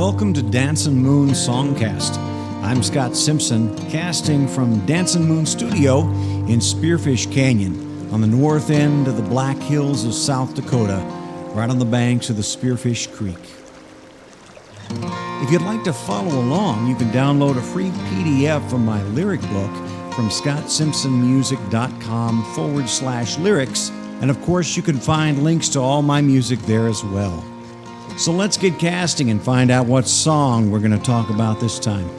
Welcome to Dancin Moon Songcast. I'm Scott Simpson, casting from Dancin Moon Studio in Spearfish Canyon on the north end of the Black Hills of South Dakota, right on the banks of the Spearfish Creek. If you'd like to follow along, you can download a free PDF from my lyric book from scottsimpsonmusic.com/lyrics, and of course you can find links to all my music there as well. So let's get casting and find out what song we're going to talk about this time.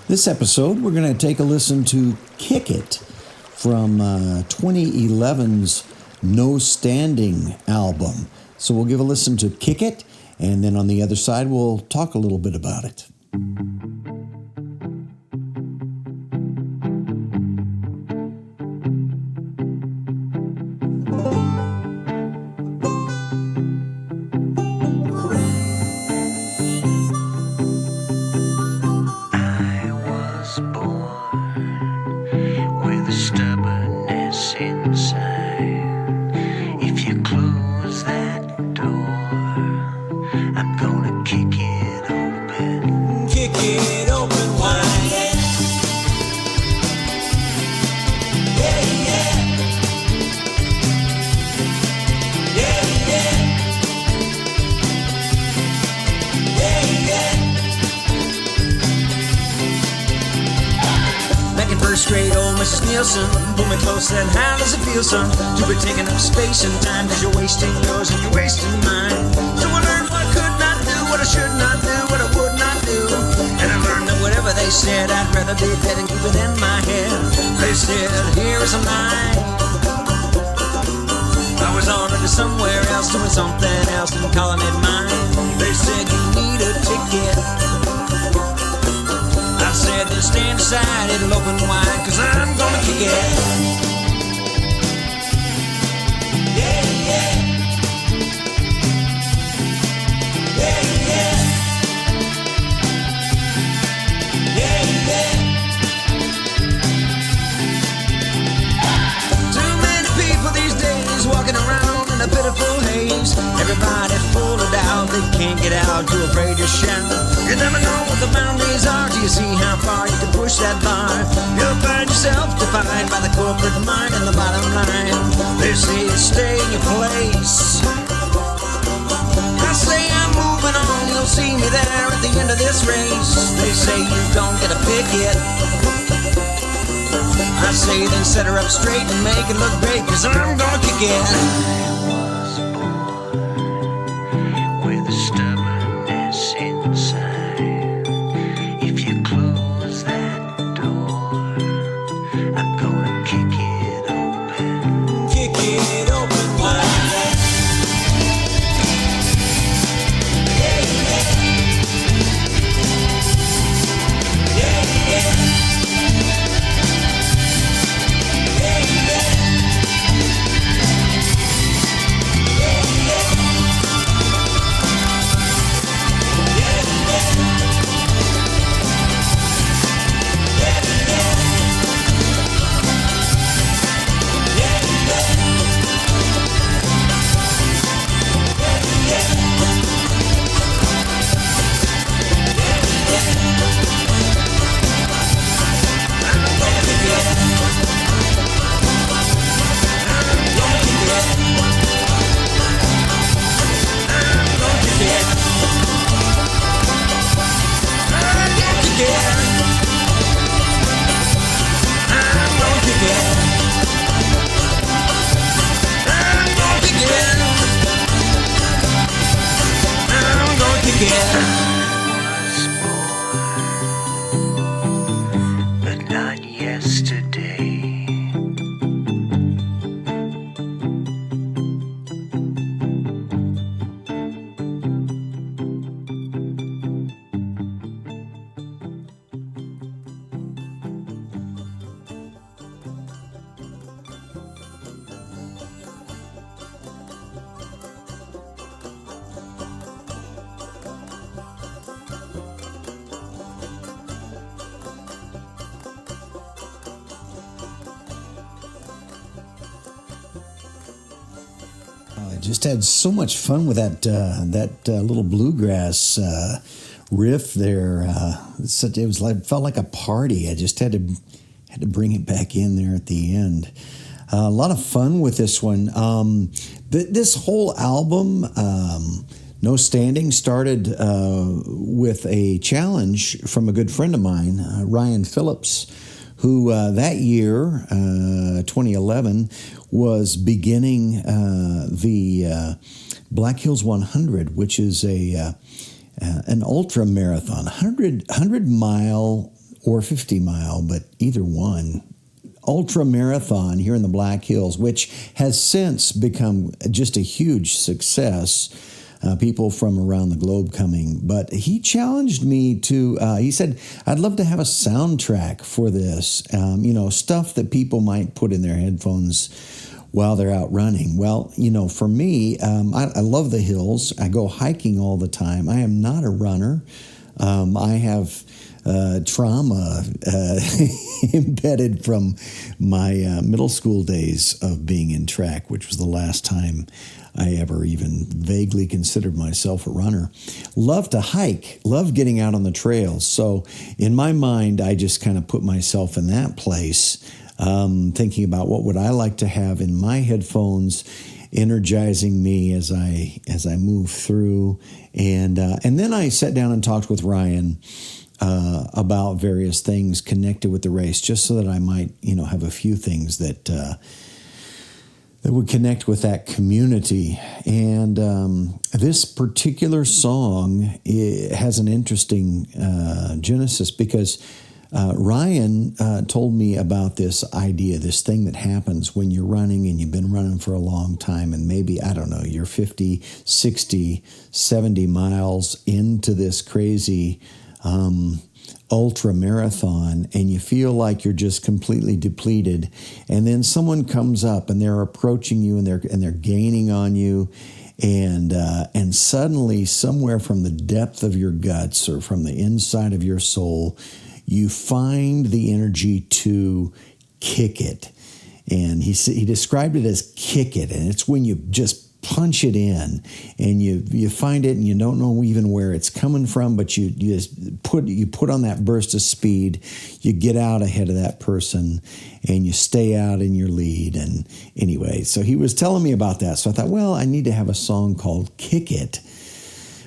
This episode, we're going to take a listen to Kick It from 2011's No Standing album. So we'll give a listen to Kick It, and then on the other side, we'll talk a little bit about it. I was born with a stubbornness inside. If you close that door, I'm gonna kick it open. Kick it open wide. Yeah, yeah. Yeah, yeah. Yeah, yeah. Back in first grade, old Mrs. Nielson pulled me close and how does it feel, son? To be taking up space and time, cause you're wasting yours and you're wasting mine. So I learned what I could not do, what I should not do, what I would not do. And I learned that whatever they said, I'd rather be dead and keep it in my head. They said, here is a line. I was on to somewhere else, doing something else and calling it mine. They said, you need a ticket. I said, then stand aside, it'll open wide, cause I'm gonna kick it. Yeah, yeah. Yeah, yeah. Yeah, yeah. Too many people these days walking around in a pitiful haze. Everybody pulled it out, they can't get out, too afraid to shout. You never know what the boundaries are till you see how far you can push that bar. You'll find yourself defined by the corporate mind and the bottom line. They say stay in your place. I say I'm moving on, you'll see me there at the end of this race. They say you don't get a picket. I say then set her up straight and make it look great, cause I'm gonna kick it. With a stubbornness inside. If you close that door, I'm gonna kick it open. Kick it open wide. Yeah, yeah. Yeah, yeah. Yeah, yeah. Yeah, yeah. just had so much fun with that little bluegrass riff there. Felt like a party. I just had to bring it back in there at the end. A lot of fun with this one. This whole album, No Standing, started with a challenge from a good friend of mine, Ryan Phillips, who that year, 2011, was beginning the Black Hills 100, which is an ultra marathon, 100 mile or 50 mile, but either one, ultra marathon here in the Black Hills, which has since become just a huge success. People from around the globe coming. But he challenged me to, he said, I'd love to have a soundtrack for this, stuff that people might put in their headphones while they're out running. Well, for me, I love the hills. I go hiking all the time. I am not a runner. I have trauma embedded from my middle school days of being in track, which was the last time I ever even vaguely considered myself a runner. Love to hike, love getting out on the trails. So in my mind, I just kind of put myself in that place, thinking about what would I like to have in my headphones, energizing me as I move through. And then I sat down and talked with Ryan about various things connected with the race, just so that I might, have a few things that would connect with that community. And this particular song has an interesting genesis, because Ryan told me about this idea, this thing that happens when you're running and you've been running for a long time, and maybe, I don't know, you're 50, 60, 70 miles into this crazy ultra marathon, and you feel like you're just completely depleted, and then someone comes up and they're approaching you and they're gaining on you, and suddenly, somewhere from the depth of your guts or from the inside of your soul, you find the energy to kick it. And he described it as kick it, and it's when you just punch it in, and you find it, and you don't know even where it's coming from, but you just put on that burst of speed, you get out ahead of that person, and you stay out in your lead. And anyway, so he was telling me about that, so I thought, well, I need to have a song called Kick It,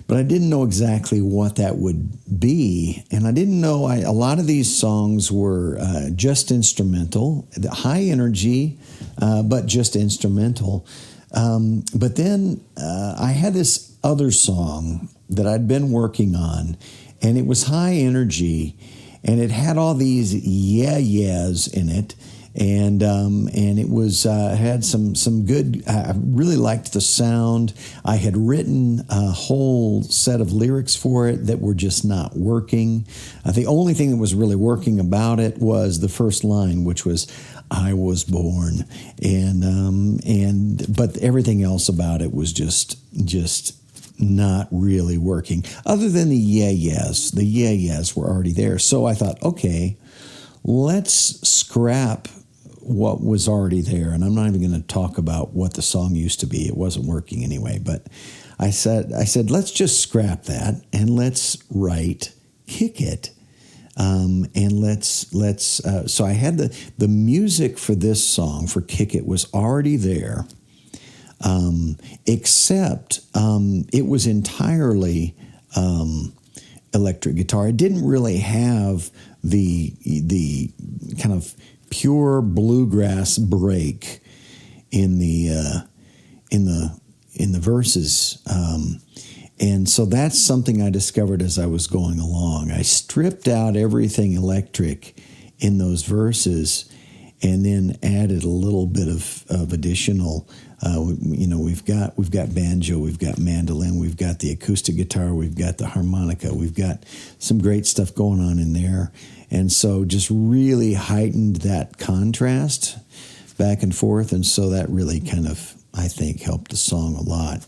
but I didn't know exactly what that would be, and I didn't know, a lot of these songs were just instrumental, high energy, but just instrumental. But then I had this other song that I'd been working on, and it was high energy, and it had all these yeahs in it, and it was had some good. I really liked the sound. I had written a whole set of lyrics for it that were just not working. The only thing that was really working about it was the first line, which was, I was born, but everything else about it was just not really working. Other than the yeah-yes were already there. So I thought, okay, let's scrap what was already there. And I'm not even going to talk about what the song used to be. It wasn't working anyway. But I said, let's just scrap that and let's write Kick It. And let's. So I had the music for this song, for Kick It, was already there, except it was entirely electric guitar. It didn't really have the kind of pure bluegrass break in the verses. And so that's something I discovered as I was going along. I stripped out everything electric in those verses, and then added a little bit of additional. We've got banjo, we've got mandolin, we've got the acoustic guitar, we've got the harmonica, we've got some great stuff going on in there, and so just really heightened that contrast back and forth, and so that really kind of, I think, helped the song a lot.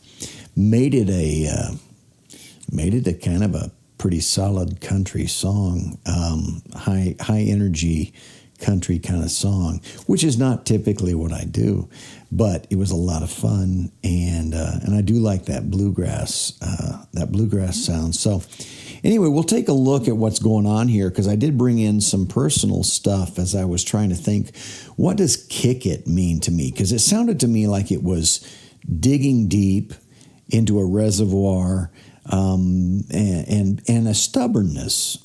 Made it a kind of a pretty solid country song, high energy country kind of song, which is not typically what I do, but it was a lot of fun, and I do like that bluegrass sound. So anyway, we'll take a look at what's going on here, because I did bring in some personal stuff as I was trying to think, what does kick it mean to me? Because it sounded to me like it was digging deep into a reservoir, and a stubbornness.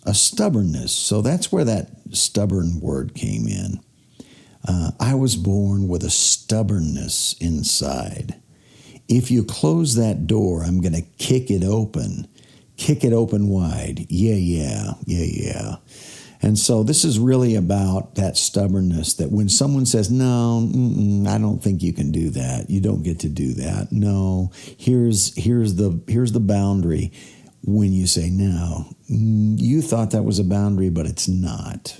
So that's where that stubborn word came in. I was born with a stubbornness inside. If you close that door, I'm going to kick it open wide. Yeah. And so this is really about that stubbornness, that when someone says, no, I don't think you can do that. You don't get to do that. No, here's the boundary. When you say, no, you thought that was a boundary, but it's not.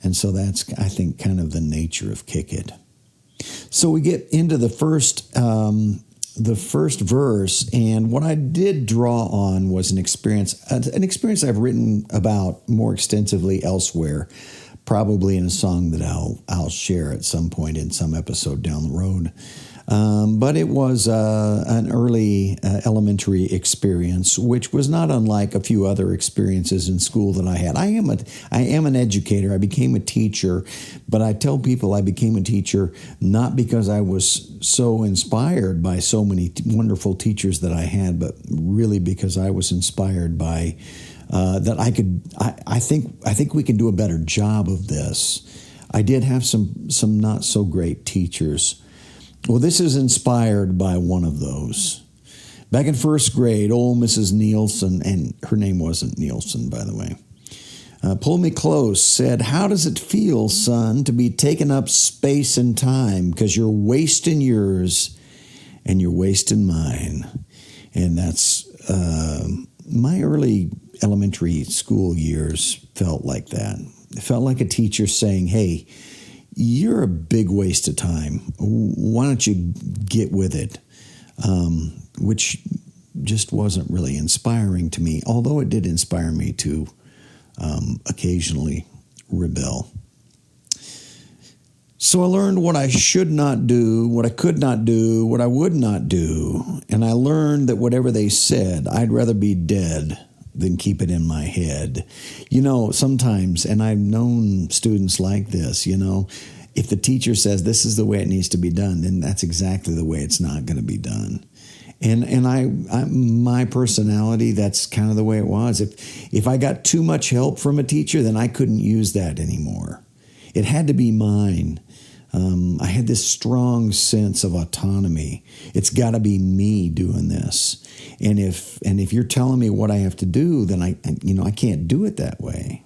And so that's, I think, kind of the nature of kick it. So we get into the first verse, and what I did draw on was an experience I've written about more extensively elsewhere, probably in a song that I'll share at some point in some episode down the road. But it was an early elementary experience, which was not unlike a few other experiences in school that I had. I am an educator. I became a teacher, but I tell people I became a teacher not because I was so inspired by so many wonderful teachers that I had, but really because I was inspired by that I think we can do a better job of this. I did have some not so great teachers. Well, this is inspired by one of those. Back in first grade, old Mrs. Nielsen, and her name wasn't Nielsen, by the way, pulled me close, said, "How does it feel, son, to be taking up space and time? Because you're wasting yours and you're wasting mine." And that's my early elementary school years felt like that. It felt like a teacher saying, "Hey, you're a big waste of time. Why don't you get with it?" Which just wasn't really inspiring to me, although it did inspire me to occasionally rebel. So I learned what I should not do, what I could not do, what I would not do. And I learned that whatever they said, I'd rather be dead than keep it in my head. You know, sometimes, and I've known students like this, you know, if the teacher says this is the way it needs to be done, then that's exactly the way it's not going to be done. And I my personality, that's kind of the way it was. If I got too much help from a teacher, then I couldn't use that anymore. It had to be mine. I had this strong sense of autonomy. It's got to be me doing this. And if you're telling me what I have to do, then I can't do it that way.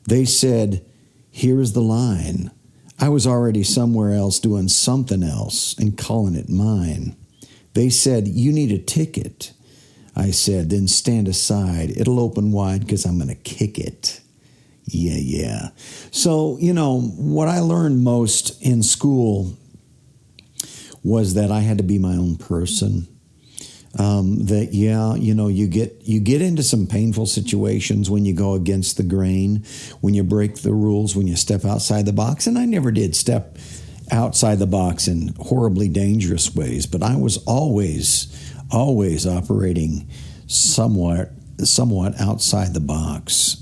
They said, "Here's the line. I was already somewhere else doing something else and calling it mine." They said, "You need a ticket." I said, "Then stand aside. It'll open wide because I'm going to kick it." Yeah. So, what I learned most in school was that I had to be my own person. You get into some painful situations when you go against the grain, when you break the rules, when you step outside the box. And I never did step outside the box in horribly dangerous ways, but I was always operating somewhat outside the box.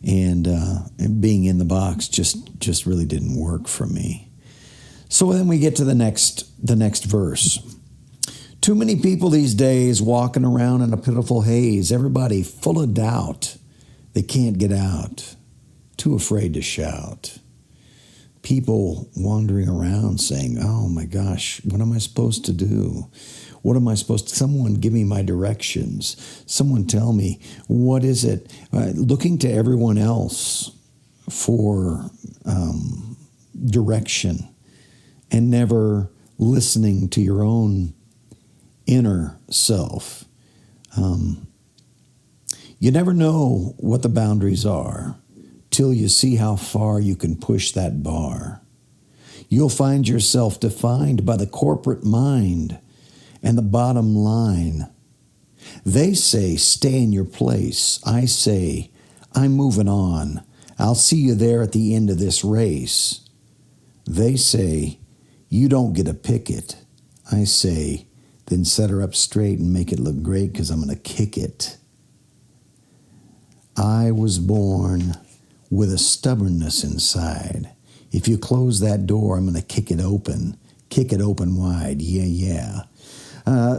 And being in the box just really didn't work for me. So then we get to the next verse. Too many people these days walking around in a pitiful haze. Everybody full of doubt. They can't get out. Too afraid to shout. People wandering around saying, "Oh my gosh, what am I supposed to do? What am I supposed to? Someone give me my directions. Someone tell me, what is it?" Looking to everyone else for direction and never listening to your own inner self. You never know what the boundaries are till you see how far you can push that bar. You'll find yourself defined by the corporate mind and the bottom line. They say, stay in your place. I say, I'm moving on. I'll see you there at the end of this race. They say, you don't get a picket. I say, then set her up straight and make it look great because I'm going to kick it. I was born with a stubbornness inside. If you close that door, I'm going to kick it open wide. Yeah.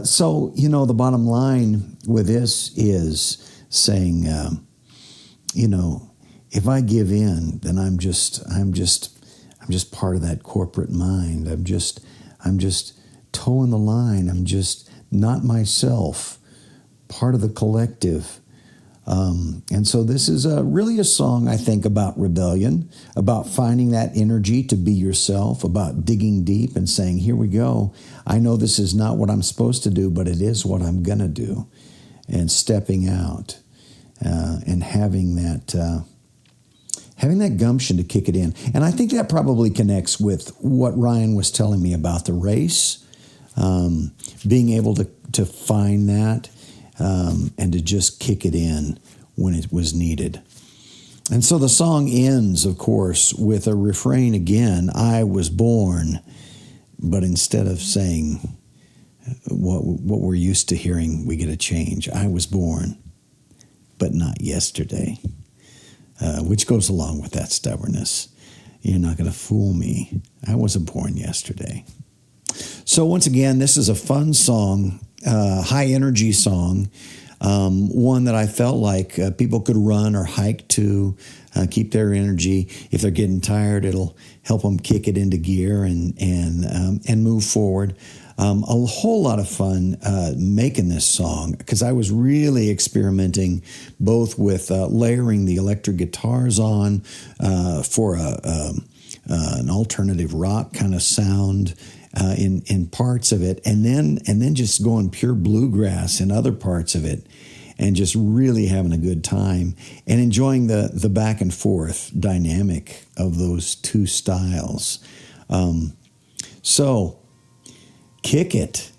So, the bottom line with this is saying, if I give in, then I'm just part of that corporate mind. I'm just toeing the line. I'm just not myself, part of the collective. And so this is really a song, I think, about rebellion, about finding that energy to be yourself, about digging deep and saying, here we go. I know this is not what I'm supposed to do, but it is what I'm going to do. And stepping out and having that gumption to kick it in. And I think that probably connects with what Ryan was telling me about the race, being able to find that. And to just kick it in when it was needed. And so the song ends, of course, with a refrain again, I was born, but instead of saying what we're used to hearing, we get a change. I was born, but not yesterday, which goes along with that stubbornness. You're not going to fool me. I wasn't born yesterday. So once again, this is a fun song, high energy song, one that I felt like people could run or hike to, keep their energy. If they're getting tired, it'll help them kick it into gear and move forward. A whole lot of fun making this song because I was really experimenting both with layering the electric guitars on for an alternative rock kind of sound. In parts of it, and then just going pure bluegrass in other parts of it, and just really having a good time and enjoying the back and forth dynamic of those two styles. So, Kick It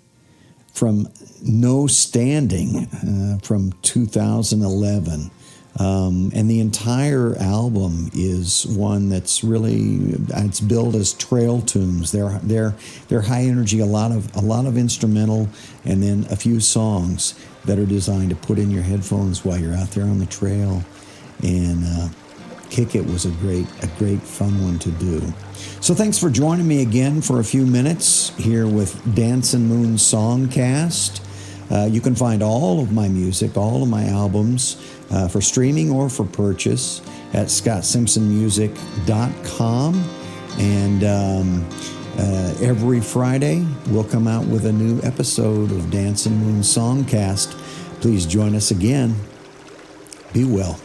from No Standing from 2011. And the entire album is one that's it's billed as trail tunes. They're high energy, a lot of instrumental, and then a few songs that are designed to put in your headphones while you're out there on the trail. And Kick It was a great fun one to do. So thanks for joining me again for a few minutes here with Dancin Songcast. You can find all of my music, all of my albums, for streaming or for purchase at ScottSimpsonMusic.com. And every Friday, we'll come out with a new episode of Dancin Songcast. Please join us again. Be well.